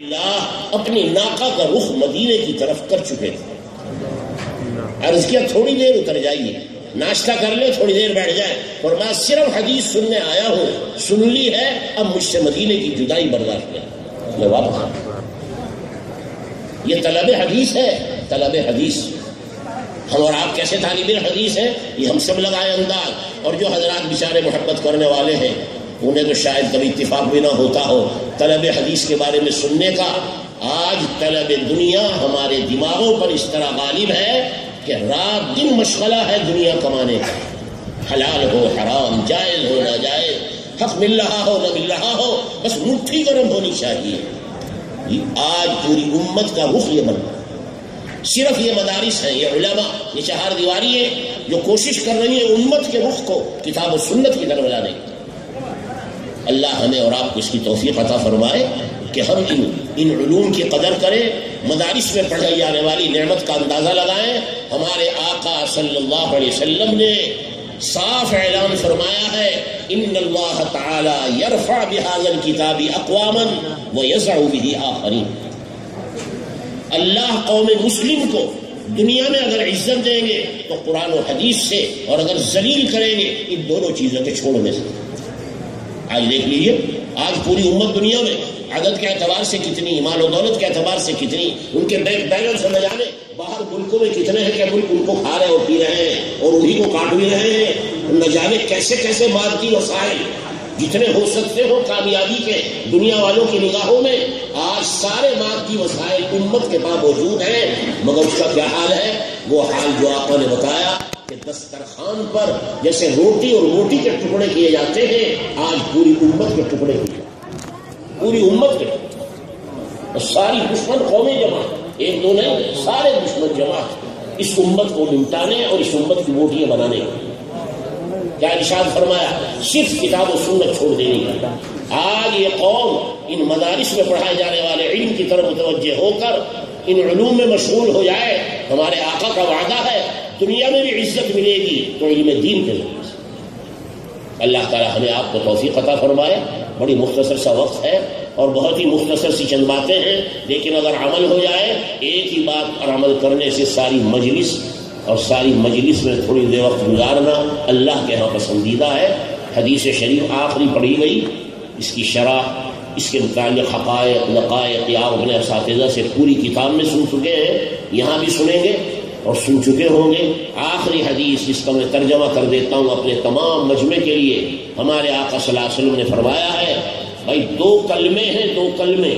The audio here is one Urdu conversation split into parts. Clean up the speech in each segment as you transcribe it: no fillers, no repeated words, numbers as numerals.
اللہ اپنی ناقہ کا رخ مدینے کی طرف کر چکے تھے. عرض کیا تھوڑی دیر اتر جائیے, ناشتہ کر لے, تھوڑی دیر بیٹھ جائے. اور میں صرف حدیث سننے آیا ہوں, سن لی ہے, اب مجھ سے مدینے کی جدائی برداشت نہیں, میں واپس آؤں. یہ طلب حدیث ہے, طلب حدیث. ہم اور آپ کیسے طالب حدیث ہیں, یہ ہم سب لگائے انداز. اور جو حضرات بیچارے محبت کرنے والے ہیں انہیں تو شاید کبھی اتفاق بھی نہ ہوتا ہو طلب حدیث کے بارے میں سننے کا. آج طلب دنیا ہمارے دماغوں پر اس طرح غالب ہے کہ رات دن مشغلہ ہے دنیا کمانے کا, حلال ہو حرام, جائز ہو ناجائز, حق مل رہا ہو نہ مل رہا ہو, بس مٹھی گرم ہونی چاہیے. آج پوری امت کا رخ یہ بن رہا. صرف یہ مدارس ہیں, یہ علماء, یہ چہار دیواری ہے جو کوشش کر رہی ہے امت کے رخ کو کتاب و سنت کی طرف لانے کی. اللہ ہمیں اور آپ کو اس کی توفیق عطا فرمائے کہ ہم ان علوم کی قدر کریں, مدارس میں پڑھائی جانے والی نعمت کا اندازہ لگائیں. ہمارے آقا صلی اللہ علیہ وسلم نے صاف اعلان فرمایا ہے, ان اللہ تعالی یرفع بہذا الکتاب اقواما ویضع بہ آخرین. اللہ قوم مسلم کو دنیا میں اگر عزت دیں گے تو قرآن و حدیث سے, اور اگر ذلیل کریں گے ان دونوں چیزوں کے چھوڑنے سے. آج دیکھ لیجیے, آج پوری امت دنیا میں عدد کے اعتبار سے کتنی, مال و دولت کے اعتبار سے کتنی, ان کے بینک بیلنس نہ جانے باہر ملکوں میں کتنے ہیں کہ ملک ان کو کھا رہے اور پی رہے ہیں اور انہیں کو کاٹ بھی رہے ہیں. نہ جانے کیسے کیسے مادی وسائل جتنے ہو سکتے ہو کامیابی کے دنیا والوں کی نگاہوں میں, آج سارے مادی وسائل امت کے پاس موجود ہیں. مگر اس کا کیا حال ہے؟ وہ حال جو آقا نے بتایا کہ دسترخوان پر جیسے روٹی اور روٹی کے ٹکڑے کیے جاتے ہیں, آج پوری امت کے ٹکڑے کیے جاتے ہیں, پوری امت کے. اور ساری دشمن قومیں جمع, ایک دو نہیں, سارے دشمن جمع اس امت کو لوٹانے اور اس امت کی روٹیاں بنانے. کیا ارشاد فرمایا؟ صرف کتاب و سنت چھوڑ دینی ہے. آج یہ قوم ان مدارس میں پڑھائے جانے والے علم کی طرف متوجہ ہو کر ان علوم میں مشغول ہو جائے. ہمارے آقا کا وعدہ ہے دنیا میں بھی عزت ملے گی تو علم دین کے ذریعے سے. اللہ تعالی ہمیں آپ کو توفیق عطا فرمائے. بڑی مختصر سا وقت ہے اور بہت ہی مختصر سی چند باتیں ہیں, لیکن اگر عمل ہو جائے, ایک ہی بات پر عمل کرنے سے ساری مجلس اور ساری مجلس میں تھوڑی دیر وقت گزارنا اللہ کے ہاں پسندیدہ ہے. حدیث شریف آخری پڑھی گئی, اس کی شرح, اس کے متعلق حقائق لقائق یا اپنے اساتذہ سے پوری کتاب میں سن چکے ہیں, یہاں بھی سنیں گے اور سن چکے ہوں گے. آخری حدیث جس کا میں ترجمہ کر دیتا ہوں اپنے تمام مجمع کے لیے. ہمارے آقا صلی اللہ علیہ وسلم نے فرمایا ہے, بھائی دو کلمے ہیں, دو کلمے,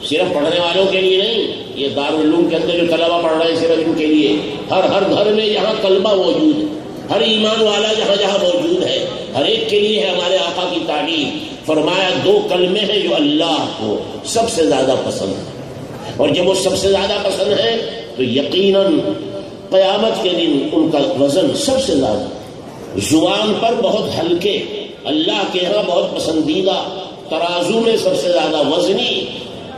صرف پڑھنے والوں کے لیے نہیں, یہ دارالعلوم کے اندر جو طلبہ پڑھ رہے ہیں صرف ان کے لیے. ہر گھر میں یہاں کلمہ موجود ہے, ہر ایمان والا جہاں جہاں موجود ہے, ہر ایک کے لیے ہے ہمارے آقا کی تعلیم. فرمایا دو کلمے ہیں جو اللہ کو سب سے زیادہ پسند ہے, اور جب وہ سب سے زیادہ پسند ہے تو یقیناً قیامت کے دن ان کا وزن سب سے زیادہ, زبان پر بہت ہلکے, اللہ کے یہاں بہت پسندیدہ, ترازو میں سب سے زیادہ وزنی.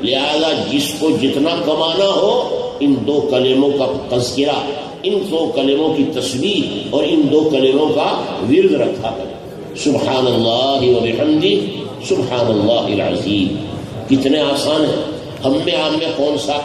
لہذا جس کو جتنا کمانا ہو ان دو کلموں کا تذکرہ, ان دو کلموں کی تسبیح اور ان دو کلموں کا ورد رکھا کرے. سبحان اللہ و بحمدہ سبحان اللہ العظیم. کتنے آسان ہیں. ہم میں آپ میں کون سا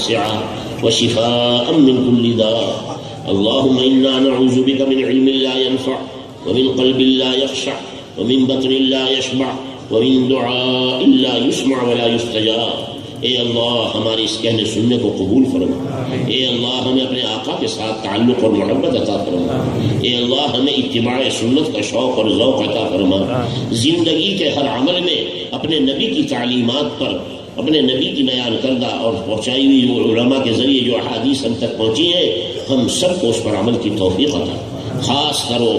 نافعا وشفاء من كل داء اللهم إنا نعوذ بك من علم لا ينفع ومن قلب لا يخشع ومن بطن لا يشبع ومن دعاء لا يسمع ولا يستجاب. اے اللہ ہمارے اس کہنے سننے کو قبول فرما. اے اللہ ہمیں اپنے آقا کے ساتھ تعلق اور محبت عطا فرما. اے اللہ ہمیں اتباع سنت کا شوق اور ذوق عطا فرما. زندگی کے ہر عمل میں اپنے نبی کی تعلیمات پر، اپنے نبی کی بیان کردہ اور پہنچائی ہوئی جو علماء کے ذریعے جو احادیث ہم تک پہنچی ہیں، ہم سب کو اس پر عمل کی توفیق عطا. خاص کر وہ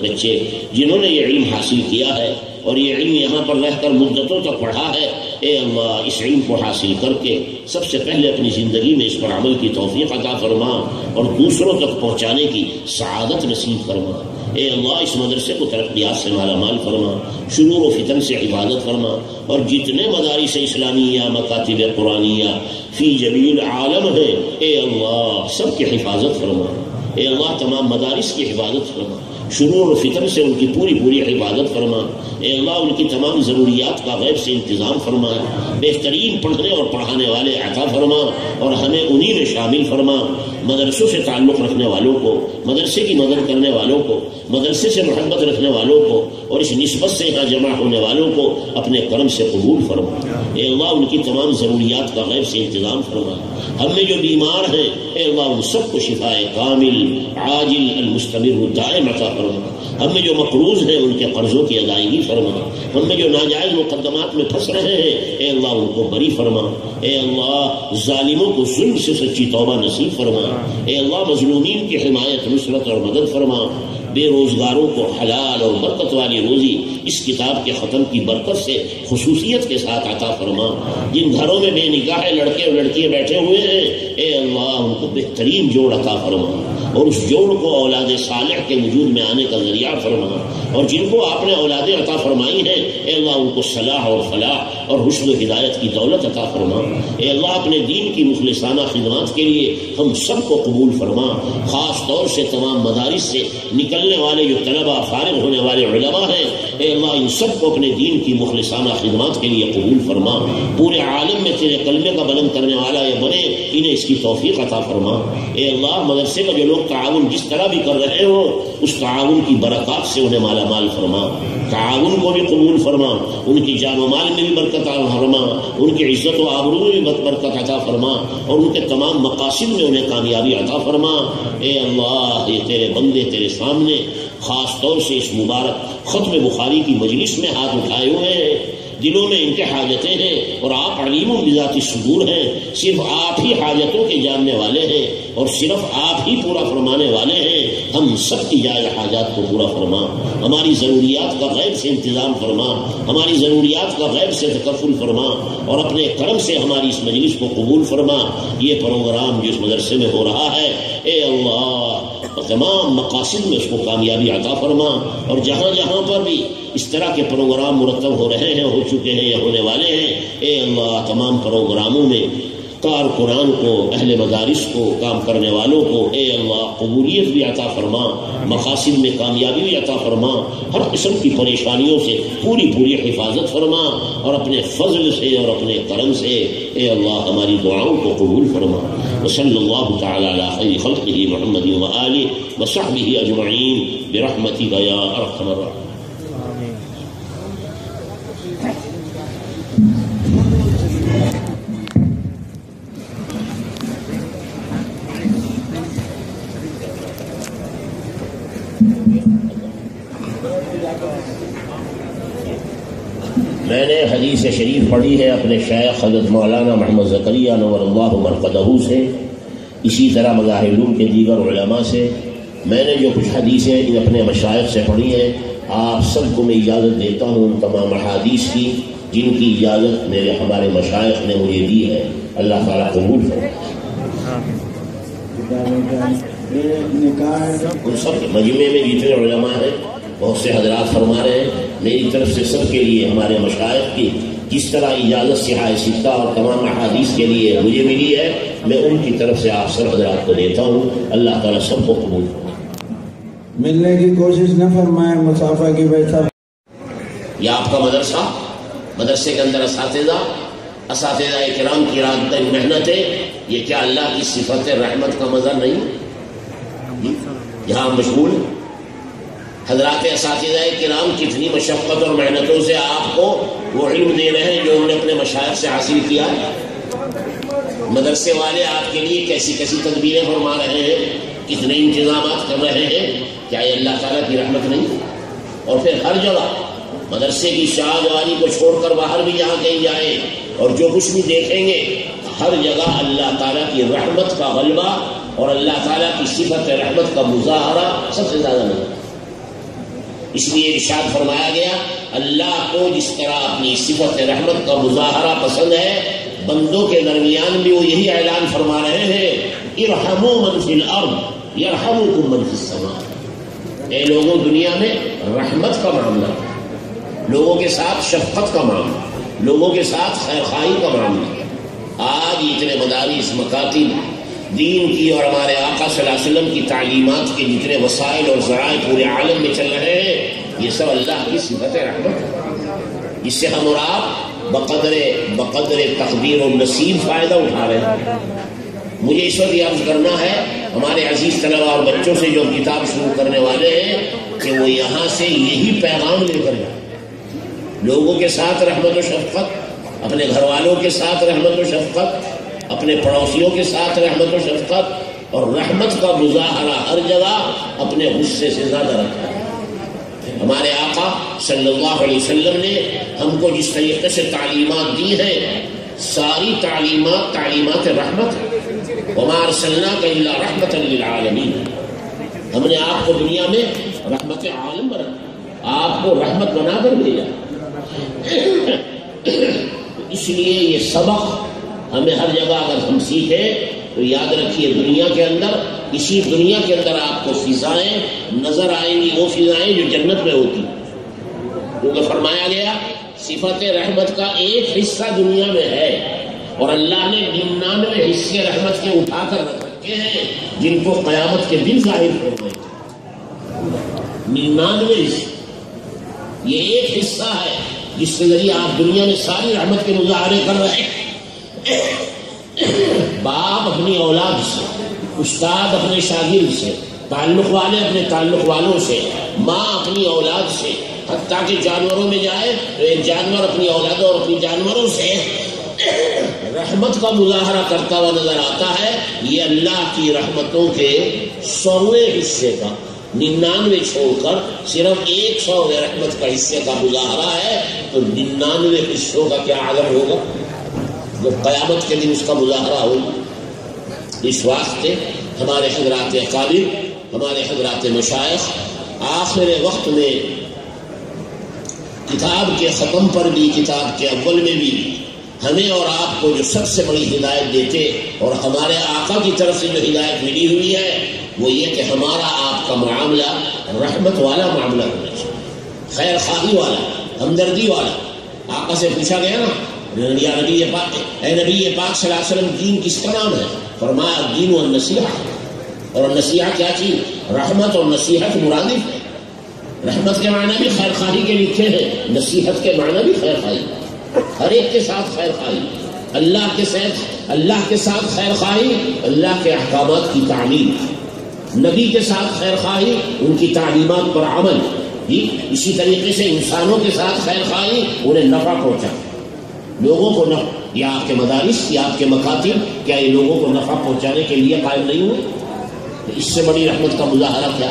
بچے جنہوں نے یہ علم حاصل کیا ہے اور یہ علم یہاں پر رہ کر مدتوں تک پڑھا ہے، اے اللہ اس علم کو حاصل کر کے سب سے پہلے اپنی زندگی میں اس پر عمل کی توفیق عطا فرما اور دوسروں تک پہنچانے کی سعادت نصیب فرما. اے اللہ اس مدرسے کو ترقیات سے مالا مال فرما، شرور و فتن سے حفاظت فرما، اور جتنے مدارس اسلامیہ، مکاتب قرآنیہ فی جمیع العالم ہے، اے اللہ سب کی حفاظت فرما. اے اللہ تمام مدارس کی حفاظت فرما، شرور و فتن سے ان کی پوری حفاظت فرما. اے اللہ ان کی تمام ضروریات کا غیب سے انتظام فرما، بہترین پڑھنے اور پڑھانے والے عطا فرما اور ہمیں انہی میں شامل فرما. مدرسوں سے تعلق رکھنے والوں کو، مدرسے کی مدد کرنے والوں کو، مدرسے سے محبت رکھنے والوں کو اور اس نسبت سے یہاں جمع ہونے والوں کو اپنے کرم سے قبول فرما. اے اللہ ان کی تمام ضروریات کا غیب سے انتظام فرما. ہم میں جو بیمار ہیں اے اللہ ان سب کو شفائے کامل عاجل المستمر دائم عطا فرما. ہم میں جو مقروض ہیں ان کے قرضوں کی ادائیگی فرما. ہم میں جو ناجائز مقدمات میں پھنس رہے ہیں اے اللہ ان کو بری فرما. اے اللہ ظالموں کو ظلم سے سچی توبہ نصیب فرما. اے اللہ مظلومین کی حمایت، نصرت اور مدد فرما. بے روزگاروں کو حلال اور برکت والی روزی اس کتاب کے ختم کی برکت سے خصوصیت کے ساتھ عطا فرما. جن گھروں میں بے نکاح لڑکے اور لڑکیاں بیٹھے ہوئے ہیں اے اللہ ان کو بہترین جوڑ عطا فرما اور اس جوڑ کو اولاد صالح کے وجود میں آنے کا ذریعہ فرما. اور جن کو آپ نے اولادیں عطا فرمائی ہیں اے اللہ ان کو صلاح اور فلاح اور رشد و ہدایت کی دولت عطا فرما. اے اللہ اپنے دین کی مخلصانہ خدمات کے لیے ہم سب کو قبول فرما. خاص طور سے تمام مدارس سے نکلنے والے جو طلبہ، فارغ ہونے والے علماء ہیں اے اللہ ان سب کو اپنے دین کی مخلصانہ خدمات کے لیے قبول فرما. پورے عالم میں تیرے کلمے کا بلند کرنے والا یہ بنے، انہیں اس کی توفیق عطا فرما. اے اللہ مدرسے کا جو لوگ تعاون جس طرح بھی کر رہے ہو اس تعاون کی برکات سے انہیں مالا مال فرما. تعاون کو بھی قبول فرما، ان کی جان و مال میں بھی برکت فرما، ان کی عزت و آبرو میں بھی برکت عطا فرما اور ان کے تمام مقاصد میں انہیں کامیابی عطا فرما. اے اللہ یہ تیرے بندے تیرے سامنے خاص طور سے اس مبارک ختم بخاری کی مجلس میں ہاتھ اٹھائے ہوئے ہیں. دلوں میں ان کے حاجتیں ہیں اور آپ علیم بذات الصدور ہیں. صرف آپ ہی حاجتوں کے جاننے والے ہیں اور صرف آپ ہی پورا فرمانے والے ہیں. ہم سب کی جائز حاجات کو پورا فرما، ہماری ضروریات کا غیب سے انتظام فرما، ہماری ضروریات کا غیب سے تکفل فرما اور اپنے کرم سے ہماری اس مجلس کو قبول فرما. یہ پروگرام جو اس مدرسے میں ہو رہا ہے اے اللہ تمام مقاصد میں اس کو کامیابی عطا فرما. اور جہاں جہاں پر بھی اس طرح کے پروگرام مرتب ہو رہے ہیں، ہو چکے ہیں یا ہونے والے ہیں اے اللہ تمام پروگراموں میں کارکنان کو، اہل مدارس کو، کام کرنے والوں کو اے اللہ قبولیت بھی عطا فرما، مقاصد میں کامیابی بھی عطا فرما، ہر قسم کی پریشانیوں سے پوری حفاظت فرما اور اپنے فضل سے اور اپنے کرم سے اے اللہ ہماری دعاؤں کو قبول فرما. وصلی اللہ تعالی علی خیر خلقہ محمد وآلہ وصحبہ اجمعین برحمتک یا ارحم الراحمین. میں نے حدیث شریف پڑھی ہے اپنے شیخ حضرت مولانا محمد زکریا نور اللہ مرقدہ سے، اسی طرح مذاہب علوم کے دیگر علماء سے. میں نے جو کچھ حدیثیں اپنے مشائخ سے پڑھی ہیں آپ سب کو میں اجازت دیتا ہوں ان تمام احادیث کی جن کی اجازت میرے ہمارے مشائخ نے مجھے دی ہے. اللہ تعالیٰ قبول کرے. ان سب مجمع میں جتنے علماء ہیں بہت سے حضرات فرما رہے ہیں میری طرف سے سب کے لیے ہمارے مشائخ کی جس طرح اجازت صحاح ستہ اور تمام احادیث کے لیے مجھے ملی ہے میں ان کی طرف سے آپ سب حضرات کو دیتا ہوں. اللہ تعالیٰ سب کو قبول کرے. ملنے کی کوشش نہ فرمائیں مسافہ کی وجہ. یہ آپ کا مدرسہ، مدرسے کے اندر اساتذہ کرام کی رات محنت ہے یہ کیا اللہ کی صفت رحمت کا مزہ نہیں؟ یہاں مشغول حضرات اساتذہ کرام کتنی مشقت اور محنتوں سے آپ کو وہ علم دے رہے ہیں جو انہوں نے اپنے مشائخ سے حاصل کیا ہے. مدرسے والے آپ کے لیے کیسی کیسی تدبیریں فرما رہے ہیں، کتنے انتظامات کر رہے ہیں. کیا یہ اللہ تعالیٰ کی رحمت نہیں؟ اور پھر ہر جگہ مدرسے کی شاہجواری کو چھوڑ کر باہر بھی جہاں کہیں جائیں اور جو کچھ بھی دیکھیں گے ہر جگہ اللہ تعالیٰ کی رحمت کا غلبہ اور اللہ تعالیٰ کی صفت رحمت کا مظاہرہ سب سے زیادہ نہیں. اس لیے ارشاد فرمایا گیا اللہ کو جس طرح اپنی صفت رحمت کا مظاہرہ پسند ہے، بندوں کے درمیان بھی وہ یہی اعلان فرما رہے ہیں ارحموا من فی الارض یرحمکم من فی السماء. اے لوگوں دنیا میں رحمت کا معاملہ، لوگوں کے ساتھ شفقت کا معاملہ، لوگوں کے ساتھ خیرخواہی کا معاملہ. آج اتنے مدارس مکاتب دین کی اور ہمارے آقا صلی اللہ علیہ وسلم کی تعلیمات کے جتنے وسائل اور ذرائع پورے عالم میں چل رہے ہیں یہ سب اللہ کی صفت رحمت ہے. اس سے ہم اور آپ بقدر تقدیر و نصیب فائدہ اٹھا رہے ہیں. مجھے اس وقت یہ عرض کرنا ہے ہمارے عزیز طلباء اور بچوں سے جو کتاب شروع کرنے والے ہیں کہ وہ یہاں سے یہی پیغام لے کر جائیں. لوگوں کے ساتھ رحمت و شفقت، اپنے گھر والوں کے ساتھ رحمت و شفقت، اپنے پڑوسیوں کے ساتھ رحمت و شفقت اور رحمت کا مظاہرہ ہر جگہ اپنے غصے سے زیادہ رکھا ہے. ہمارے آقا صلی اللہ علیہ وسلم نے ہم کو جس طریقے سے تعلیمات دی ہیں ساری تعلیمات رحمت ہے. وما ارسلناک الا رحمۃ للعالمین. ہم نے آپ کو دنیا میں رحمت عالم بنا، آپ کو رحمت بنا کر بھیجا. اس لیے یہ سبق ہمیں ہر جگہ اگر ہم سیکھیں تو یاد رکھیے دنیا کے اندر، اسی دنیا کے اندر آپ کو فضائیں نظر آئیں گی، وہ فضائیں جو جنت میں ہوتی. کیونکہ فرمایا گیا صفت رحمت کا ایک حصہ دنیا میں ہے اور اللہ نے 99 حصے رحمت کے اٹھا کر رکھے ہیں جن کو قیامت کے دن ظاہر فرمائے. 99 حصے، یہ ایک حصہ ہے جس کے ذریعے آپ دنیا میں ساری رحمت کے مظاہرے کر رہے ہیں. باپ اپنی اولاد سے، استاد اپنے شاگرد سے، تعلق والے اپنے تعلق والوں سے، ماں اپنی اولاد سے، حتیٰ کہ جانوروں میں جائے تو ایک جانور اپنی اولادوں اور اپنی جانوروں سے رحمت کا مظاہرہ کرتا ہوا نظر آتا ہے. یہ اللہ کی رحمتوں کے 100ویں حصے کا 99 چھوڑ کر صرف 100 رحمت کا حصے کا مظاہرہ ہے. تو 99 حصوں کا کیا عالم ہوگا جو قیامت کے دن اس کا مظاہرہ ہوگا. اس واسطے ہمارے حضرات اکابر، ہمارے حضرات مشائخ آخر وقت میں کتاب کے ختم پر بھی، کتاب کے اول میں بھی ہمیں اور آپ کو جو سب سے بڑی ہدایت دیتے اور ہمارے آقا کی طرف سے جو ہدایت ملی ہوئی ہے وہ یہ کہ ہمارا آپ کا معاملہ رحمت والا معاملہ ہونا چاہیے، خیر خواہی والا، ہمدردی والا. آقا سے پوچھا گیا نا یا نبی پاک، اے نبی پاک صلی اللہ علیہ وسلم دین کس کا نام ہے؟ فرمایا دین و نصیحت. اور نصیحت کیا چیز؟ رحمت اور نصیحت مرادف ہے. رحمت کے معنی بھی خیر خواہی کے لکھے ہیں، نصیحت کے معنی بھی خیر خواہی، ہر ایک کے ساتھ خیر خواہی، اللہ کے ساتھ خیر خواہی، اللہ کے احکامات کی تعلیم، نبی کے ساتھ خیر خواہی، ان کی تعلیمات پر عمل. اسی طریقے سے انسانوں کے ساتھ خیر خواہی، انہیں نفع پہنچا، لوگوں کو نفع. یا آپ کے مدارس یا آپ کے مکاتب کیا یہ لوگوں کو نفع پہنچانے کے لیے قائم نہیں ہوئے؟ اس سے بڑی رحمت کا مظاہرہ کیا؟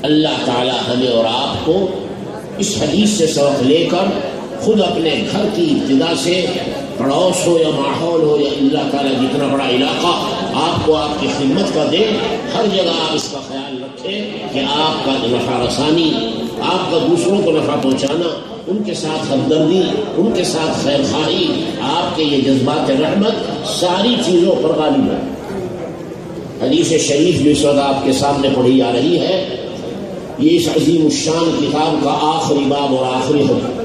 اللہ تعالی ہمیں اور آپ کو اس حدیث سے سبق لے کر خود اپنے گھر کی ابتدا سے پڑوس ہو یا ماحول ہو یا اللہ تعالیٰ جتنا بڑا علاقہ آپ کو آپ کی خدمت کا دے، ہر جگہ آپ اس کا خیال رکھیں کہ آپ کا نفع رسانی، آپ کا دوسروں کو نفع پہنچانا، ان کے ساتھ ہمدردی، ان کے ساتھ خیر خواہی، آپ کے یہ جذبات رحمت ساری چیزوں پر غالب ہے. حدیث شریف جو اس وقت آپ کے سامنے پڑھی جا رہی ہے یہ اس عظیم الشان کتاب کا آخری باب اور آخری حکم.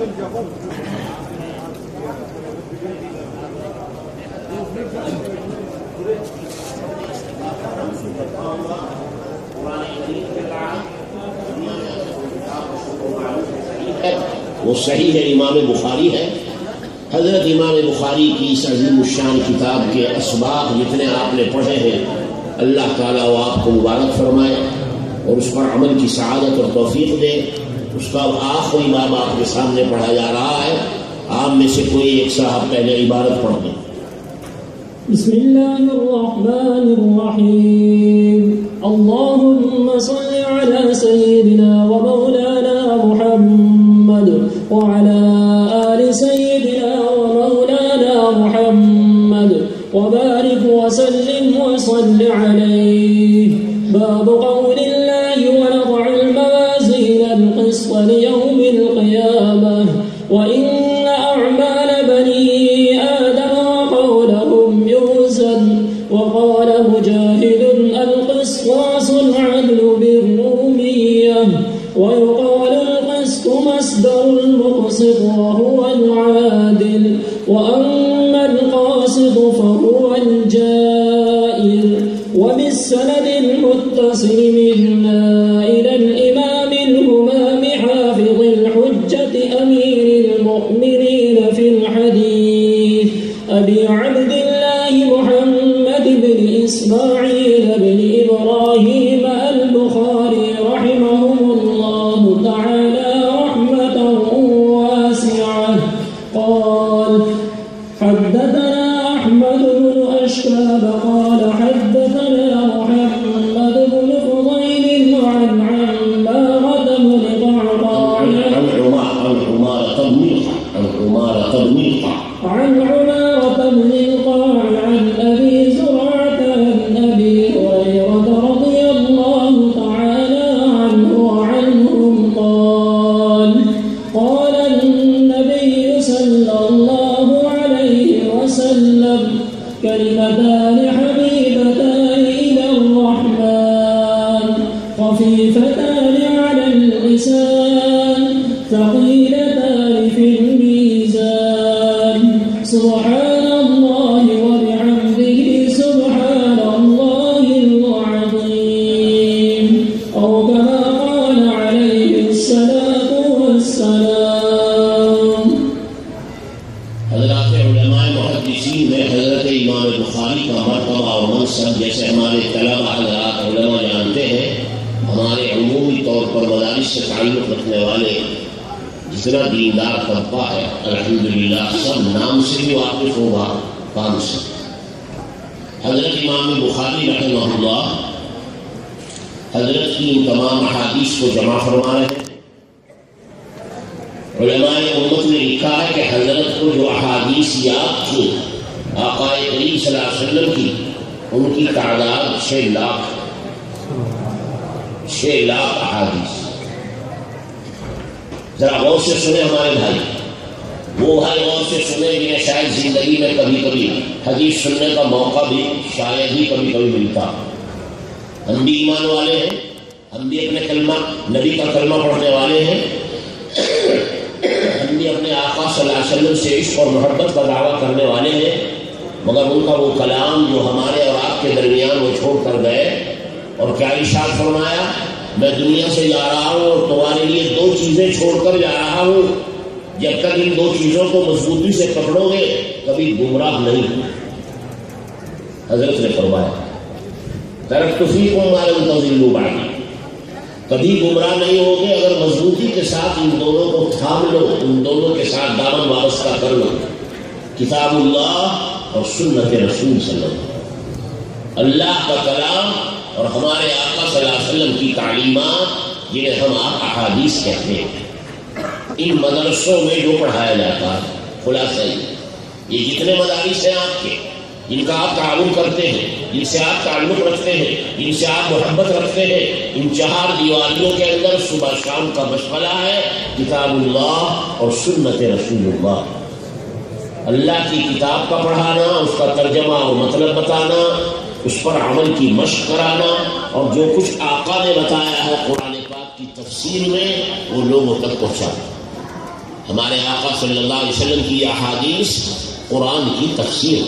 وہ صحیح ہے، امام بخاری ہے. حضرت امام بخاری کی اس عظیم الشان کتاب کے اسباق جتنے آپ نے پڑھے ہیں، اللہ تعالیٰ وہ آپ کو مبارک فرمائے اور اس پر عمل کی سعادت اور توفیق دے۔ اس کا آخری باب آپ کے سامنے پڑھا جا رہا ہے، آپ میں سے کوئی ایک صاحب پہلے عبارت پڑھ دیں۔ بسم اللہ الرحمن الرحیم، اللہم صل علی سیدنا و مولانا محمد وعلى آل سيدنا ومولانا محمد وبارك وسلم وصل عليه۔ باب قول الله ونضع الموازين القسط ليوم القيامة وإن أعمال بني آدم وقولهم يوزن، وقال مجاهد القسطاس العدل بالرومية، ويقال القسط مصدر المقسط وهو العادل، وأما القاسط فهو الجائر۔ وبالسند المتصل منا إلى الإمام الهمام حافظ الحجة أمير المؤمنين في الحديث أبي عبد الله محمد بن إسماعيل بن إبراهيم البخاري رحمهم الله تعالى رحمة واسعة قال: حدثنا أحمد بن أشهاب قال حدثنا محمد بن فضيل عن عمارة بن قعقاع عن عمارة بن القعقاع عن أبي زرعة عن أبي هريرة رضي الله تعالى عنه وعنهم قال: قال النبي صلى الله عليه وسلم: كلمتان حبيبتان إلى الرحمن خفيفتان على اللسان ثقيلتان في الميزان، سبحان الله وبحمده سبحان الله العظيم، أو كما قال عليه الصلاة والسلام۔ حضرات علماء محدثین میں حضرت امام بخاری کا مرتبہ اور منصب جیسے ہمارے طلبہ حضرات علماء جانتے ہیں، ہمارے عمومی طور پر مدارس سے تعلق رکھنے والے جتنا دیندار طبقہ ہے الحمدللہ سب نام سے بھی واقف ہوگا، کام سے۔ حضرت امام بخاری رحمہ اللہ حضرت کی ان تمام احادیث کو جمع فرما رہے ہیں۔ علماء امت نے لکھا ہے کہ حضرت کو جو احادیث یاد تھی آقا کریم صلی اللہ علیہ وسلم کی، ان کی تعداد 6 لاکھ احادیث۔ ذرا غور سے سنیں ہمارے بھائی، وہ بھائی غور سے سنیں جنہیں شاید زندگی میں کبھی کبھی حدیث سننے کا موقع بھی شاید ہی کبھی کبھی ملتا۔ ہم بھی ایمان والے ہیں، ہم بھی اپنے کلمہ نبی کا کلمہ پڑھنے والے ہیں، ہم بھی اپنے آقا صلی اللہ علیہ وسلم سے عشق اور محبت کا دعویٰ کرنے والے ہیں، مگر ان کا وہ کلام جو ہمارے اور آپ کے درمیان وہ چھوڑ کر گئے، اور کیا ارشاد فرمایا: میں دنیا سے جا رہا ہوں اور تمہارے لیے 2 چیزیں چھوڑ کر جا رہا ہوں، جب تک ان 2 چیزوں کو مضبوطی سے پکڑو گے کبھی گمراہ نہیں۔ حضرت نے فرمایا: ترکت فیکم ما لن تضلوا بعدی، کبھی گمراہ نہیں ہوگے اگر مضبوطی کے ساتھ ان دونوں کو تھام لو، ان دونوں کے ساتھ دامن وابستہ کر لو، کتاب اللہ اور سنت رسول صلی اللہ علیہ وسلم، اللہ کا کلام اور ہمارے آقا صلی اللہ علیہ وسلم کی تعلیمات جنہیں ہم احادیث کہتے ہیں۔ ان مدرسوں میں جو پڑھایا جاتا ہے خلاصہ یہ جتنے مدارس ہیں آپ کے، جن کا آپ تعاون کرتے ہیں، جن سے آپ تعلق رکھتے ہیں، جن سے آپ محبت رکھتے ہیں، ان 4 دیواریوں کے اندر صبح شام کا مشغلہ ہے کتاب اللہ اور سنت رسول اللہ۔ اللہ کی کتاب کا پڑھانا، اس کا ترجمہ اور مطلب بتانا، اس پر عمل کی مشق کرانا، اور جو کچھ آقا نے بتایا ہے قرآن پاک کی تفسیر میں وہ لوگوں تک پہنچانا۔ ہمارے آقا صلی اللہ علیہ وسلم کی احادیث قرآن کی تفسیر،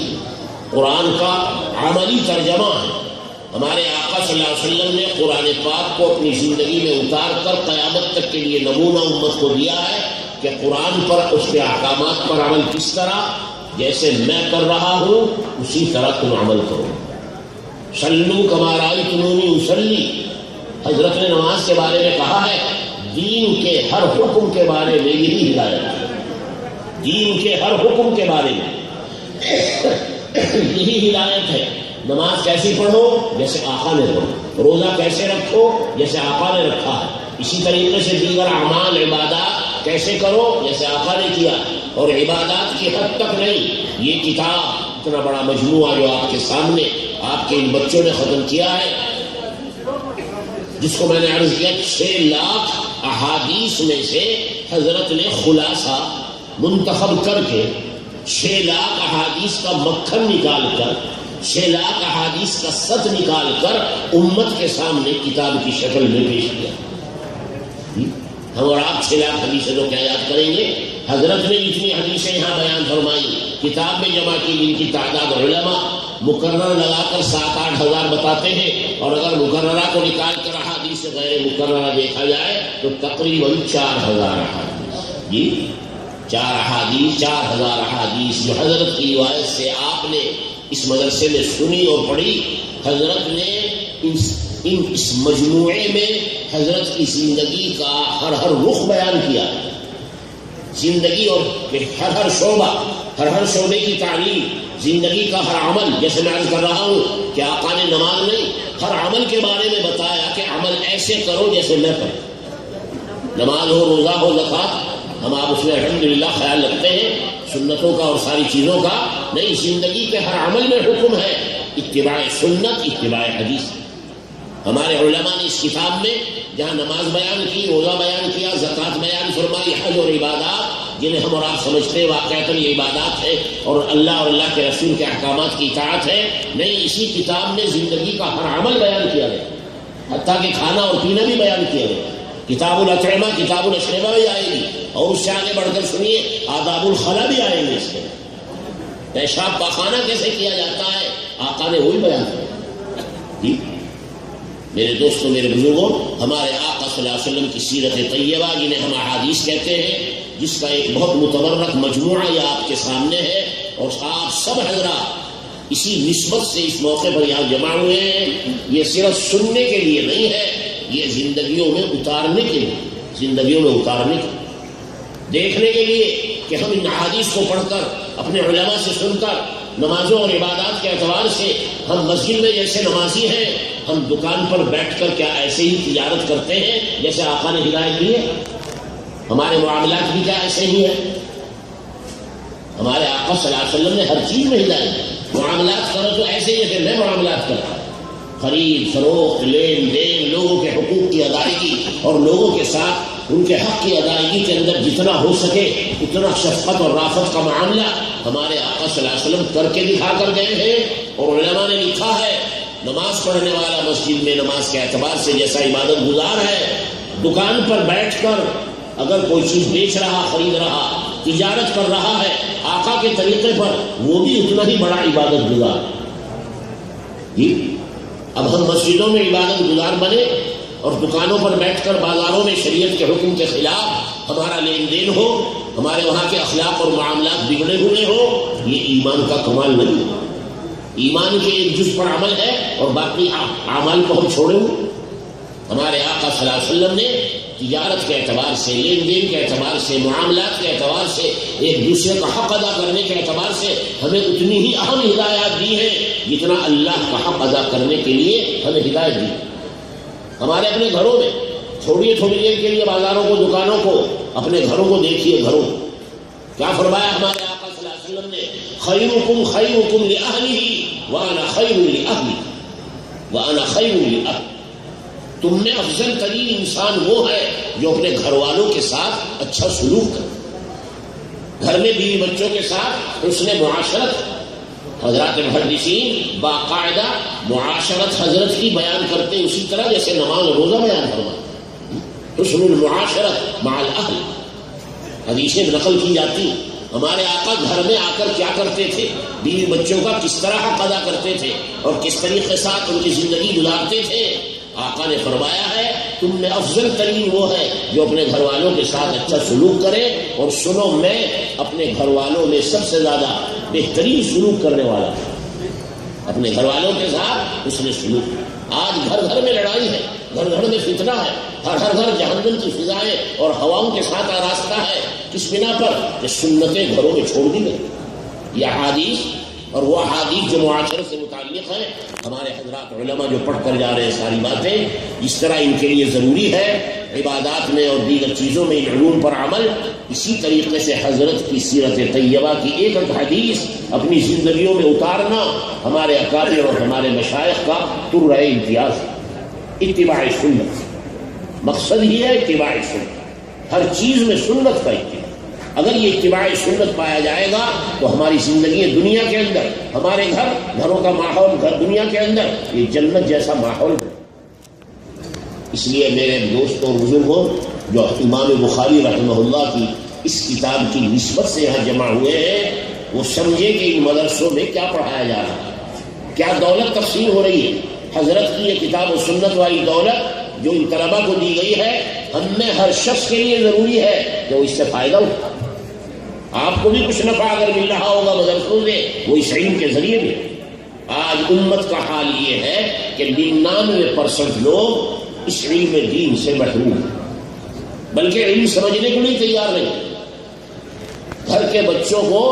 قرآن کا عملی ترجمہ ہے۔ ہمارے آقا صلی اللہ علیہ وسلم نے قرآن پاک کو اپنی زندگی میں اتار کر قیامت تک کے لیے نمونہ امت کو دیا ہے، کہ قرآن پر اس کے احکامات پر عمل کس طرح، جیسے میں کر رہا ہوں اسی طرح تم عمل کرو. صلو کما رأیتمونی اصلی. حضرت نے نماز کے بارے میں کہا ہے دین کے ہر حکم کے بارے میں یہی ہدایت ہے. دین کے ہر حکم کے بارے میں یہی ہدایت ہے. نماز کیسی پڑھو جیسے آقا نے پڑھو، روزہ کیسے رکھو جیسے آقا نے رکھا ہے، اسی طریقے سے دیگر اعمال عبادات کیسے کرو جیسے آقا نے کیا. اور عبادات کی حد تک نہیں، یہ کتاب اتنا بڑا مجموعہ جو آپ کے سامنے آپ کے ان بچوں نے ختم کیا ہے، جس کو میں نے عرض کیا 6 لاکھ احادیث میں سے حضرت نے خلاصہ منتخب کر کے 6 لاکھ احادیث کا مکھن نکال کر 6 لاکھ احادیث کا ست نکال کر امت کے سامنے کتاب کی شکل میں پیش کیا. ہم اور آپ 6 لاکھ حدیثیں تو کیا یاد کریں گے؟ حضرت نے جتنی حدیثیں یہاں بیان فرمائی کتاب میں جمع کی، جن کی تعداد علماء مقرر لگا کر 7-8 ہزار بتاتے ہیں، اور اگر مقررہ کو نکال کر احادیث غیر مقررہ دیکھا جائے تو تقریباً 4000 احادیث. جی 4000 احادیث جو حضرت کی روایت سے آپ نے اس مدرسے میں سنی اور پڑھی. حضرت نے اس مجموعے میں حضرت کی زندگی کا ہر رخ بیان کیا. زندگی اور ہر شعبے کی تعلیم، زندگی کا ہر عمل. جیسے میں عرض کر رہا ہوں کہ آقا نے نماز نہیں، ہر عمل کے بارے میں بتایا کہ عمل ایسے کرو جیسے میں کروں. نماز ہو، روزہ ہو، زکات، ہم آپ اس میں الحمدللہ خیال رکھتے ہیں سنتوں کا اور ساری چیزوں کا. نہیں، زندگی کے ہر عمل میں حکم ہے اتباع سنت، اتباع حدیث. ہمارے علماء نے اس کتاب میں جہاں نماز بیان کی، روزہ بیان کیا، زکات بیان فرمائی، حج اور عبادات جنہیں ہم اور آپ سمجھتے ہیں واقعات یہ عبادات ہے اور اللہ کے رسول کے احکامات کی اطاعت ہے، نہیں، اسی کتاب میں زندگی کا ہر عمل بیان کیا گیا، حتیٰ کہ کھانا اور پینا بھی بیان کیا گیا. کتاب الاطعمہ، کتاب الاشربہ بھی آئے گی، اور اس سے آگے بڑھ کر سنیے آداب الخلا بھی آئیں گے. اس میں پیشاب پاخانہ کیسے کیا جاتا ہے آقا نے وہی بیان کیا. جی میرے دوستوں، میرے بزرگوں، ہمارے آقا صلی اللہ علیہ وسلم کی سیرت طیبہ جنہیں ہم احادیث کہتے ہیں، جس کا ایک بہت متبرک مجموعہ یہ آپ کے سامنے ہے، اور آپ سب حضرات اسی نسبت سے اس موقع پر یہاں جمع ہوئے ہیں. یہ صرف سننے کے لیے نہیں ہے، یہ زندگیوں میں اتارنے کے لیے، دیکھنے کے لیے کہ ہم ان احادیث کو پڑھ کر اپنے علماء سے سن کر نمازوں اور عبادات کے اعتبار سے ہم مسجد میں جیسے نمازی ہیں، ہم دکان پر بیٹھ کر کیا ایسے ہی تجارت کرتے ہیں جیسے آقا نے ہدایت دی ہے؟ ہمارے معاملات بھی کیا ایسے ہی ہیں؟ ہمارے آقا صلی اللہ علیہ وسلم نے ہر چیز میں ہدایت دی. معاملات کرو تو ایسے ہی ہے کہ میں معاملات کرتا ہوں، خرید فروخت، لین دین، لوگوں کے حقوق کی ادائیگی اور لوگوں کے ساتھ ان کے حق کی ادائیگی کے اندر جتنا ہو سکے اتنا شفقت اور رافت کا معاملہ ہمارے آقا صلی اللہ علیہ وسلم کر کے دکھا کر گئے ہیں. اور علماء نے لکھا ہے نماز پڑھنے والا مسجد میں نماز کے اعتبار سے جیسا عبادت گزار ہے، دکان پر بیٹھ کر اگر کوئی چیز بیچ رہا، خرید رہا، تجارت کر رہا ہے آقا کے طریقے پر، وہ بھی اتنا ہی بڑا عبادت گزار. جی اب ہم مسجدوں میں عبادت گزار بنے اور دکانوں پر بیٹھ کر بازاروں میں شریعت کے حکم کے خلاف ہمارا لین دین ہو، ہمارے وہاں کے اخلاق اور معاملات بگڑے ہوئے ہو، یہ ایمان کا کمال نہیں. ایمان کے ایک جز پر عمل ہے اور باقی اعمال کو ہم چھوڑے ہوئے. ہمارے آقا صلی اللہ علیہ وسلم نے تجارت کے اعتبار سے، لین دین کے اعتبار سے، معاملات کے اعتبار سے، ایک دوسرے کا حق ادا کرنے کے اعتبار سے ہمیں اتنی ہی اہم ہدایات دی ہیں جتنا اللہ کا حق ادا کرنے کے لیے ہمیں ہدایت دی. ہمارے اپنے گھروں میں تھوڑی دیر کے لیے بازاروں کو، دکانوں کو، اپنے گھروں کو دیکھیے. گھروں کیا فرمایا ہمارے آقا صلی اللہ علیہ وسلم نے؟ خیرکم خیرکم لأہلہ وانا خیر لأہلی وانا خیر لأہلی. تم میں افضل ترین انسان وہ ہے جو اپنے گھر والوں کے ساتھ اچھا سلوک کرے، گھر میں بیوی بچوں کے ساتھ حسن معاشرت. حضرات محدثین باقاعدہ معاشرت حضرت کی بیان کرتے اسی طرح جیسے نماز اور روزہ بیان فرماتے. حسن المعاشرت مع الاہل حدیثیں نقل کی جاتی. ہمارے آقا گھر میں آ کر کیا کرتے تھے، بیوی بچوں کا کس طرح حق ادا کرتے تھے اور کس طریقے ساتھ ان کی زندگی گزارتے تھے. آقا نے فرمایا ہے تم میں افضل ترین وہ ہے جو اپنے گھر والوں کے ساتھ اچھا سلوک کرے، اور سنو میں اپنے گھر والوں میں سب سے زیادہ بہترین سلوک کرنے والا ہوں، اپنے گھر والوں کے ساتھ اس نے سلوک۔ آج گھر گھر میں لڑائی ہے، گھر گھر میں فتنہ ہے، ہر گھر جہنم کی فضائیں اور ہواؤں کے ساتھ آراستہ ہے، کس بنا پر کہ سنتیں گھروں میں چھوڑ دی گئی۔ یہ احادیث اور وہ احادیث جو معاشرت سے متعلق ہیں، ہمارے حضرات علماء جو پڑھ کر جا رہے ہیں ساری باتیں، جس طرح ان کے لیے ضروری ہے عبادات میں اور دیگر چیزوں میں ان علوم پر عمل، اسی طریقے سے حضرت کی سیرت طیبہ کی ایک ایک حدیث اپنی زندگیوں میں اتارنا ہمارے اکابر اور ہمارے مشائخ کا طرح امتیاز ہے۔ اتباع سنت، مقصد ہی ہے اتباع سنت، ہر چیز میں سنت کا اتباع۔ اگر یہ اتباع سنت پایا جائے گا تو ہماری زندگی دنیا کے اندر، ہمارے گھروں کا ماحول دنیا کے اندر یہ جنت جیسا ماحول ہے۔ اس لیے میرے دوستوں اور بزرگوں جو امام بخاری رحمہ اللہ کی اس کتاب کی نسبت سے یہاں جمع ہوئے ہیں، وہ سمجھے کہ ان مدرسوں میں کیا پڑھایا جا رہا ہے، کیا دولت تقسیم ہو رہی ہے۔ حضرت کی یہ کتاب و سنت والی دولت جو ان طلبا کو دی گئی ہے، ہم میں ہر شخص کے لیے ضروری ہے کہ وہ اس سے فائدہ اٹھائے۔ آپ کو بھی کچھ نفع اگر مل رہا ہوگا مدرسوں سے، وہ اس علم کے ذریعے بھی۔ آج امت کا حال یہ ہے کہ 99% لوگ اس علم دین سے محروم ہیں، بلکہ علم سمجھنے کو نہیں تیار نہیں۔ گھر کے بچوں کو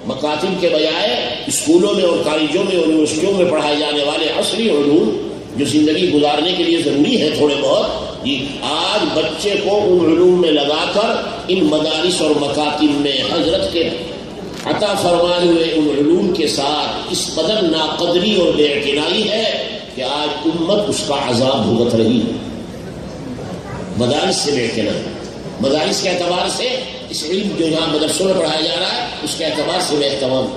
مکاتب کے بجائے اسکولوں میں اور کالجوں میں یونیورسٹیوں میں پڑھائے جانے والے عصری علوم جو زندگی گزارنے کے لیے ضروری ہے تھوڑے بہت، آج بچے کو ان علوم میں لگا کر ان مدارس اور مکاتب میں حضرت کے عطا فرمائے ہوئے ان علوم کے ساتھ اس قدر ناقدری اور بے اعتنائی ہے کہ آج امت اس کا عذاب بھگت رہی ہے۔ مدارس سے بے اعتنائی، مدارس کے اعتبار سے اس علم جو یہاں مدرسوں میں پڑھایا جا رہا ہے اس کے اعتبار سے بے اہتمام۔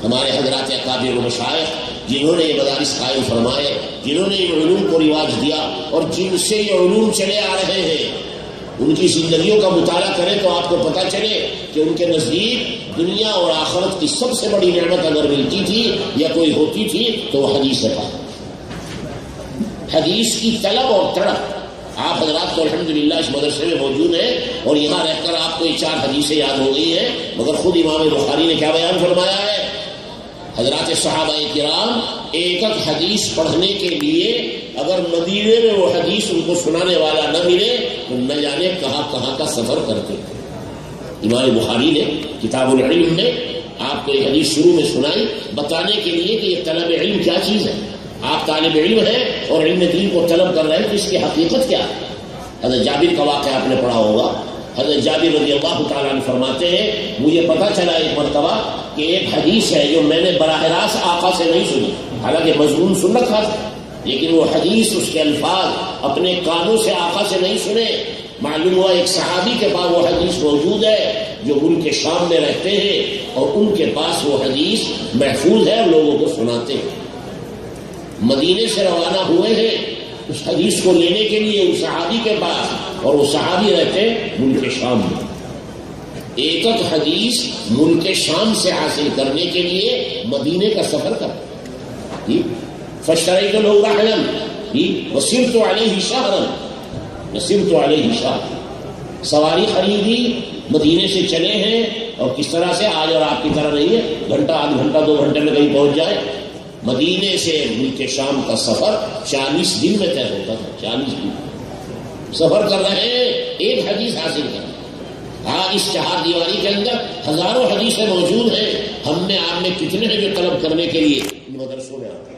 ہمارے حضرات اکابر و مشائخ جنہوں نے یہ مدارس قائم فرمائے، جنہوں نے ان علوم کو رواج دیا اور جن سے یہ علوم چلے آ رہے ہیں، ان کی زندگیوں کا مطالعہ کریں تو آپ کو پتہ چلے کہ ان کے نزدیک دنیا اور آخرت کی سب سے بڑی نعمت اگر ملتی تھی یا کوئی ہوتی تھی تو وہ حدیث ہے، حدیث کی طلب اور تڑپ۔ آپ حضرات تو الحمدللہ اس مدرسے میں موجود ہیں اور یہاں رہ کر آپ کو یہ 4 حدیثیں یاد ہو گئی ہیں، مگر خود امام بخاری نے کیا بیان فرمایا ہے؟ حضرات صحابہ کرام ایک ایک حدیث پڑھنے کے لیے اگر مدینے میں وہ حدیث ان کو سنانے والا نہ ملے تو نہ جانے کہاں کہاں کا سفر کرتے۔ امام بخاری نے کتاب العلم میں آپ کو یہ حدیث شروع میں سنائی بتانے کے لیے کہ یہ طلب علم کیا چیز ہے۔ آپ طالب علم ہیں اور علم دین کو طلب کر رہے ہیں تو اس کی حقیقت کیا ہے؟ حضرت جابر کا واقعہ آپ نے پڑھا ہوگا۔ حضرت جابر رضی اللہ تعالیٰ عنہ فرماتے ہیں مجھے پتا چلا ایک مرتبہ کہ ایک حدیث ہے جو میں نے براہ راست آقا سے نہیں سنی، حالانکہ مضمون سن رکھا تھا، لیکن وہ حدیث اس کے الفاظ اپنے کانوں سے آقا سے نہیں سنے۔ معلوم ہوا ایک صحابی کے پاس وہ حدیث موجود ہے جو ملک شام میں رہتے ہیں اور ان کے پاس وہ حدیث محفوظ ہے اور لوگوں کو سناتے ہیں۔ مدینے سے روانہ ہوئے ہیں اس حدیث کو لینے کے لیے اس صحابی کے پاس، اور وہ صحابی رہتے ملک شام میں۔ ایک ایک حدیث ملک شام سے حاصل کرنے کے لیے مدینے کا سفر کرتے۔ فاشتریت له رحلا وسرت علیہ شہرا، وسرت علیہ شہرا، سواری خریدی، مدینے سے چلے ہیں، اور کس طرح سے آج اور آپ کی طرح نہیں ہے گھنٹہ آدھ گھنٹہ 2 گھنٹے میں کہیں پہنچ جائے۔ مدینے سے ملک شام کا سفر 40 دن میں طے ہوتا تھا، 40 دن سفر کر رہے ہیں ایک حدیث حاصل کر۔ آج اس 4 دیواری کے اندر ہزاروں حدیثیں موجود ہیں، ہم میں آپ میں کتنے ہیں جو طلب کرنے کے لیے ان مدرسوں میں آتے ہیں؟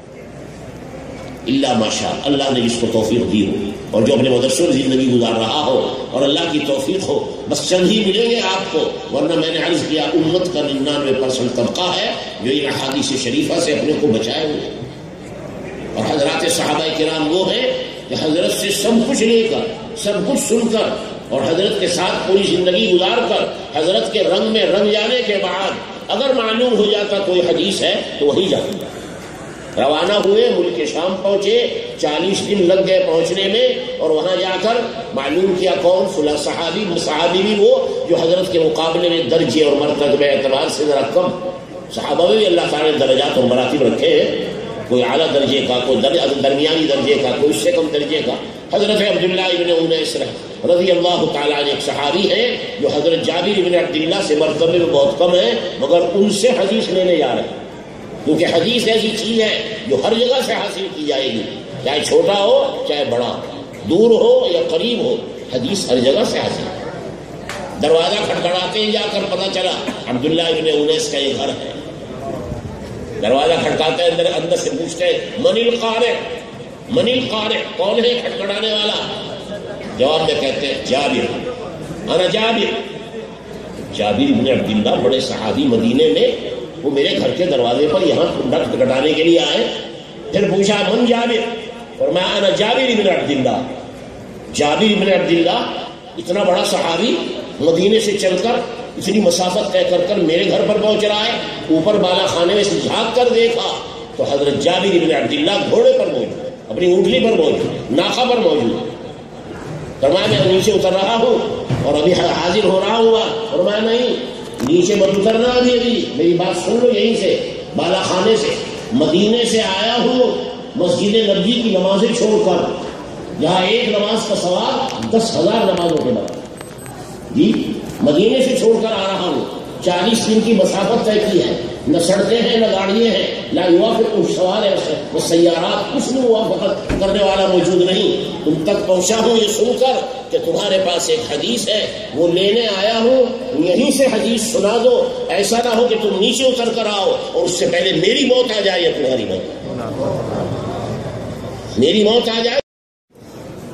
اللہ ماشاء اللہ نے جس کو توفیق دی ہو اور جو اپنے مدرسوں میں زندگی گزار رہا ہو اور اللہ کی توفیق ہو، بس چند ہی ملیں گے آپ کو، ورنہ میں نے عرض کیا امت کا 99% طبقہ ہے جو ان احادیث شریفہ سے اپنے کو بچائے ہوئے۔ اور حضرات صحابہ کرام وہ ہیں کہ حضرت سے سب کچھ لے کر، سب کچھ سن کر اور حضرت کے ساتھ پوری زندگی گزار کر حضرت کے رنگ میں رنگ جانے کے بعد اگر معلوم ہو جاتا کوئی حدیث ہے تو وہی جاتا۔ روانہ ہوئے، ملک شام پہنچے، 40 دن لگ گئے پہنچنے میں، اور وہاں جا کر معلوم کیا کون فلاں صحابی بھی وہ جو حضرت کے مقابلے میں درجے اور مرتبے اعتبار سے ذرا کم، صحابہ میں بھی اللہ تعالیٰ نے درجات اور مراتب رکھے ہیں، کوئی اعلیٰ درجے کا، کوئی درمیانی درجے کا، کوئی اس سے کم درجے کا۔ حضرت عبداللہ ابن انیس رضی اللہ تعالیٰ عنہ ایک صحابی ہیں جو حضرت جابر ابن عبداللہ سے مرتبے میں بہت کم ہے، مگر ان سے حدیث لینے جا رہے ہیں، کیونکہ حدیث ایسی چیز ہے جو ہر جگہ سے حاصل کی جائے گی، چاہے چھوٹا ہو چاہے بڑا، دور ہو یا قریب ہو، حدیث ہر جگہ سے حاصل ہے۔ دروازہ کھٹکھڑاتے جا کر پتہ چلا عبداللہ ابن انیس کا یہ گھر ہے۔ دروازہ کھٹکھاتے اندر سے پوچھتے من القارئ، من القارئ، کون ہے کھٹکھڑانے والا؟ جواب میں کہتے ہیں جابر، انا جابر۔ جابر ابن عبداللہ بڑے صحابی مدینے میں، وہ میرے گھر کے دروازے پر یہاں کھٹکھٹانے کے لیے آئے۔ پھر پوچھا من جابر، فرمایا انا جابر ابن عبداللہ۔ جابر ابن عبداللہ اتنا بڑا صحابی مدینے سے چل کر اتنی مسافت طے کر میرے گھر پر پہنچ رہا ہے۔ اوپر بالا خانے میں سے جھانک کر دیکھا تو حضرت جابر ابن عبداللہ گھوڑے پر موجود، اپنی اونٹنی پر موجود، ناقہ پر موجود۔ فرمایا میں نیچے اتر رہا ہوں اور ابھی حاضر ہو رہا ہوں۔ فرمایا نہیں، نیچے مت اترنا، ابھی میری بات سن لو، یہیں سے بالا خانے سے مدینے سے آیا ہوں، مسجد نبوی کی نمازیں چھوڑ کر، جہاں ایک نماز کا ثواب 10,000 نمازوں کے بعد، جی مدینے سے چھوڑ کر آ رہا ہوں۔ 40 دن کی مسافت طے کی ہے، نہ سڑکیں ہیں نہ گاڑیاں ہیں، لا یوافق السوار و سیارات، کچھ بھی موافقت کرنے والا موجود نہیں۔ تم تک پہنچا ہوں یہ سن کر کہ تمہارے پاس ایک حدیث ہے، وہ لینے آیا ہوں، یہیں سے حدیث سنا دو، ایسا نہ ہو کہ تم نیچے اتر کر آؤ اور اس سے پہلے میری موت آ جائے یا تمہاری موت، میری موت آ جائے۔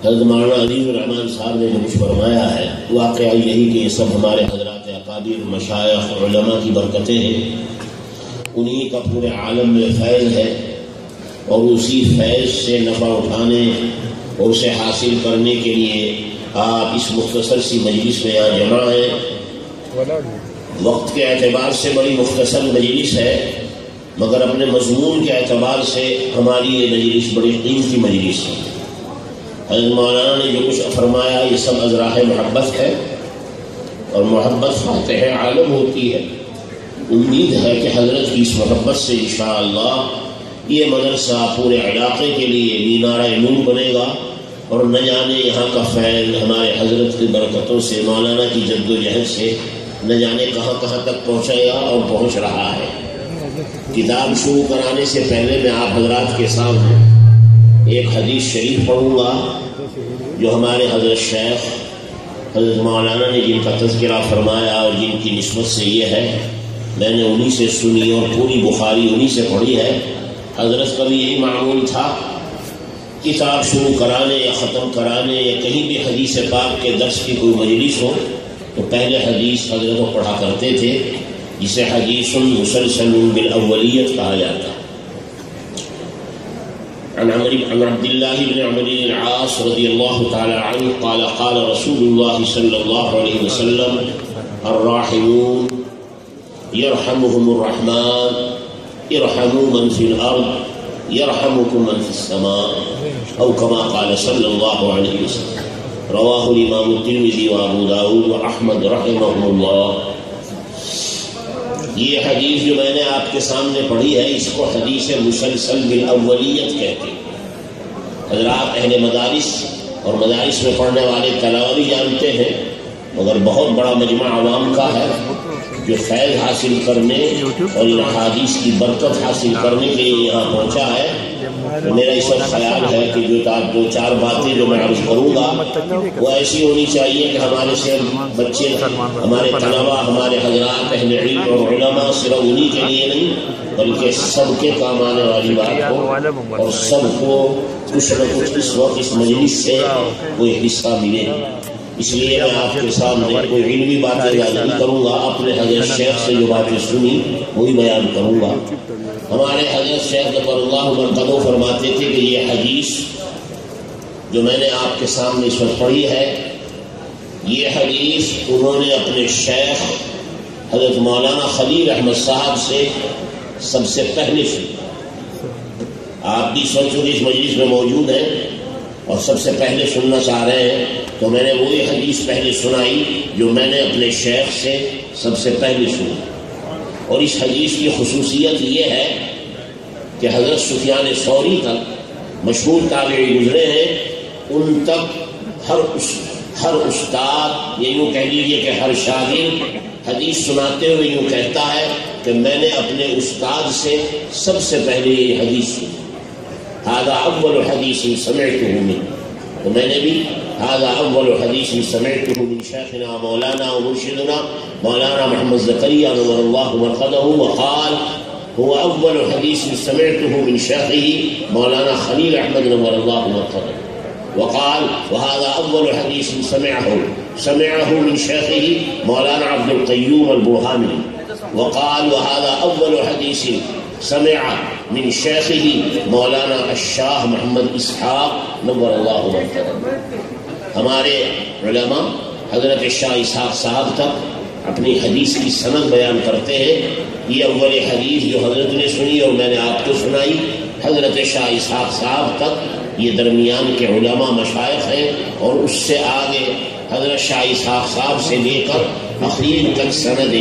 حضرت مولانا عزیز الرحمان صاحب نے جو کچھ فرمایا ہے، واقعہ یہی کہ یہ سب ہمارے حضرات اکابر مشائخ علماء کی برکتیں ہیں، انہی کا پورے عالم میں فیض ہے، اور اسی فیض سے نفع اٹھانے اور اسے حاصل کرنے کے لیے آپ اس مختصر سی مجلس میں یہاں جمع ہیں۔ وقت کے اعتبار سے بڑی مختصر مجلس ہے، مگر اپنے مضمون کے اعتبار سے ہماری یہ مجلس بڑی قیمتی مجلس ہے۔ حضرت مولانا نے جو کچھ فرمایا یہ سب از راہ محبت ہے، اور محبت فاتح عالم ہوتی ہے۔ امید ہے کہ حضرت کی اس محبت سے انشاءاللہ یہ مدرسہ پورے علاقے کے لیے مینارہ نور بنے گا، اور نہ جانے یہاں کا فیض ہمارے حضرت کی برکتوں سے، مولانا کی جد و جہد سے نہ جانے کہاں کہاں تک پہنچے گا اور پہنچ رہا ہے۔ کتاب شروع کرانے سے پہلے میں آپ حضرات کے سامنے ایک حدیث شریف پڑھوں گا جو ہمارے حضرت شیخ حضرت مولانا نے جن کا تذکرہ فرمایا اور جن کی نسبت سے یہ ہے، میں نے انہی سے سنی اور پوری بخاری انہی سے پڑھی ہے۔ حضرت کا بھی یہی معمول تھا، کتاب شروع کرانے یا ختم کرانے یا کہیں بھی حدیث پاک کے درس کی کوئی مجلس ہو تو پہلے حدیث حضرت کو پڑھا کرتے تھے، جسے حدیث مسلسل بالاولیت کہا جاتا ہے۔ عن عبد الله بن عمرو بن العاص رضي الله تعالى عنه قال قال رسول الله صلى الله عليه وسلم الراحمون يرحمهم الرحمن ارحموا من في الأرض يرحمكم من في السماء أو كما قال صلى الله عليه وسلم رواه الإمام الترمذي وأبو داود وأحمد رحمهم الله۔ یہ حدیث جو میں نے آپ کے سامنے پڑھی ہے اس کو حدیث مسلسل بالاولیت کہتے ہیں۔ حضرات اہل مدارس اور مدارس میں پڑھنے والے طلبہ بھی جانتے ہیں، مگر بہت بڑا مجمع عوام کا ہے جو فیض حاصل کرنے اور ان حدیث کی برکت حاصل کرنے کے لیے یہاں پہنچا ہے۔ تو میرا اس وقت خیال ہے کہ جو دو چار باتیں جو میں عرض کروں گا وہ ایسی ہونی چاہیے کہ ہمارے صرف بچے، ہمارے طلبہ، ہمارے حضرات اہل علم اور علماء صرف انہی کے لیے نہیں بلکہ سب کے کام آنے والی بات ہو، اور سب کو کچھ نہ کچھ اس وقت اس مجلس سے کوئی حصہ ملے۔ اس لیے میں آپ کے سامنے کوئی علمی باتیں بیان نہیں کروں گا، اپنے حضرت شیخ سے جو باتیں سنی وہی بیان کروں گا۔ ہمارے حضرت شیخ نبر اللہ مرتضی فرماتے تھے کہ یہ حدیث جو میں نے آپ کے سامنے اس وقت پڑھی ہے، یہ حدیث انہوں نے اپنے شیخ حضرت مولانا خلیل احمد صاحب سے سب سے پہلے سنی۔ آپ بھی اس وقت اس مجلس میں موجود ہیں اور سب سے پہلے سننا چاہ رہے ہیں، تو میں نے وہی حدیث پہلے سنائی جو میں نے اپنے شیخ سے سب سے پہلے سنی۔ اور اس حدیث کی خصوصیت یہ ہے کہ حضرت سفیان ثوری تک مشہور تابعی گزرے ہیں، ان تک ہر استاد، یا یوں کہہ لیجیے کہ ہر شاگرد حدیث سناتے ہوئے یوں کہتا ہے کہ میں نے اپنے استاد سے سب سے پہلے یہ حدیث سنی، هذا اول حدیث سمعته منه، تو میں نے بھی هذا اول حدیث سمعته من شیخنا مولانا ومرشدنا مولانا محمد زکریا نور اللہ مرقدہ، وقال هو اول حدیث سمعته من شیخه مولانا خلیل احمد نور اللہ مرقدہ، وقال وهذا اول حدیث سمعه من شیخه مولانا عبد القیوم البرہانی، وقال وهذا اول حدیث سمع من شیخه مولانا الشاہ محمد اسحاق نور اللہ مرقدہ۔ ہمارے علماء حضرت شاہ اسحاق صاحب تک اپنی حدیث کی سند بیان کرتے ہیں۔ یہ اول حدیث جو حضرت نے سنی اور میں نے آپ کو سنائی، حضرت شاہ اسحاق صاحب تک یہ درمیان کے علماء مشائخ ہیں، اور اس سے آگے حضرت شاہ اسحاق صاحب سے لے کر اخیر تک سند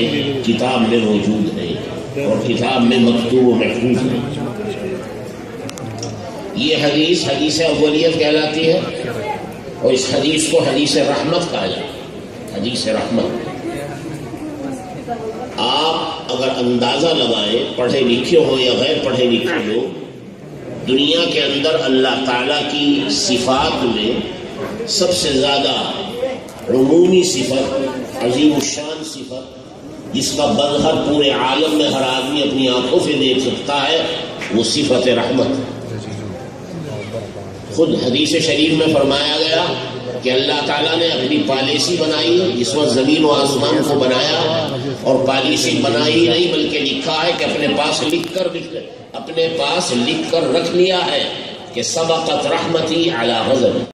کتاب میں موجود ہے اور کتاب میں مکتوب و محفوظ ہے۔ یہ حدیث اولیت کہلاتی ہے، اور اس حدیث کو حدیث رحمت کہا جاتا ہے، حدیث رحمت۔ آپ اگر اندازہ لگائیں، پڑھے لکھے ہو یا غیر پڑھے لکھے ہو، دنیا کے اندر اللہ تعالیٰ کی صفات میں سب سے زیادہ عمومی صفت، عظیم الشان صفت، جس کا مظہر پورے عالم میں ہر آدمی اپنی آنکھوں سے دیکھ سکتا ہے، وہ صفت رحمت۔ خود حدیث شریف میں فرمایا گیا کہ اللہ تعالیٰ نے اپنی پالیسی بنائی ہے، جس وقت زمین و آسمان کو بنایا، اور پالیسی بنائی نہیں بلکہ لکھا ہے کہ اپنے پاس لکھ کر رکھ لیا ہے کہ سبقت رحمتی علی غضب۔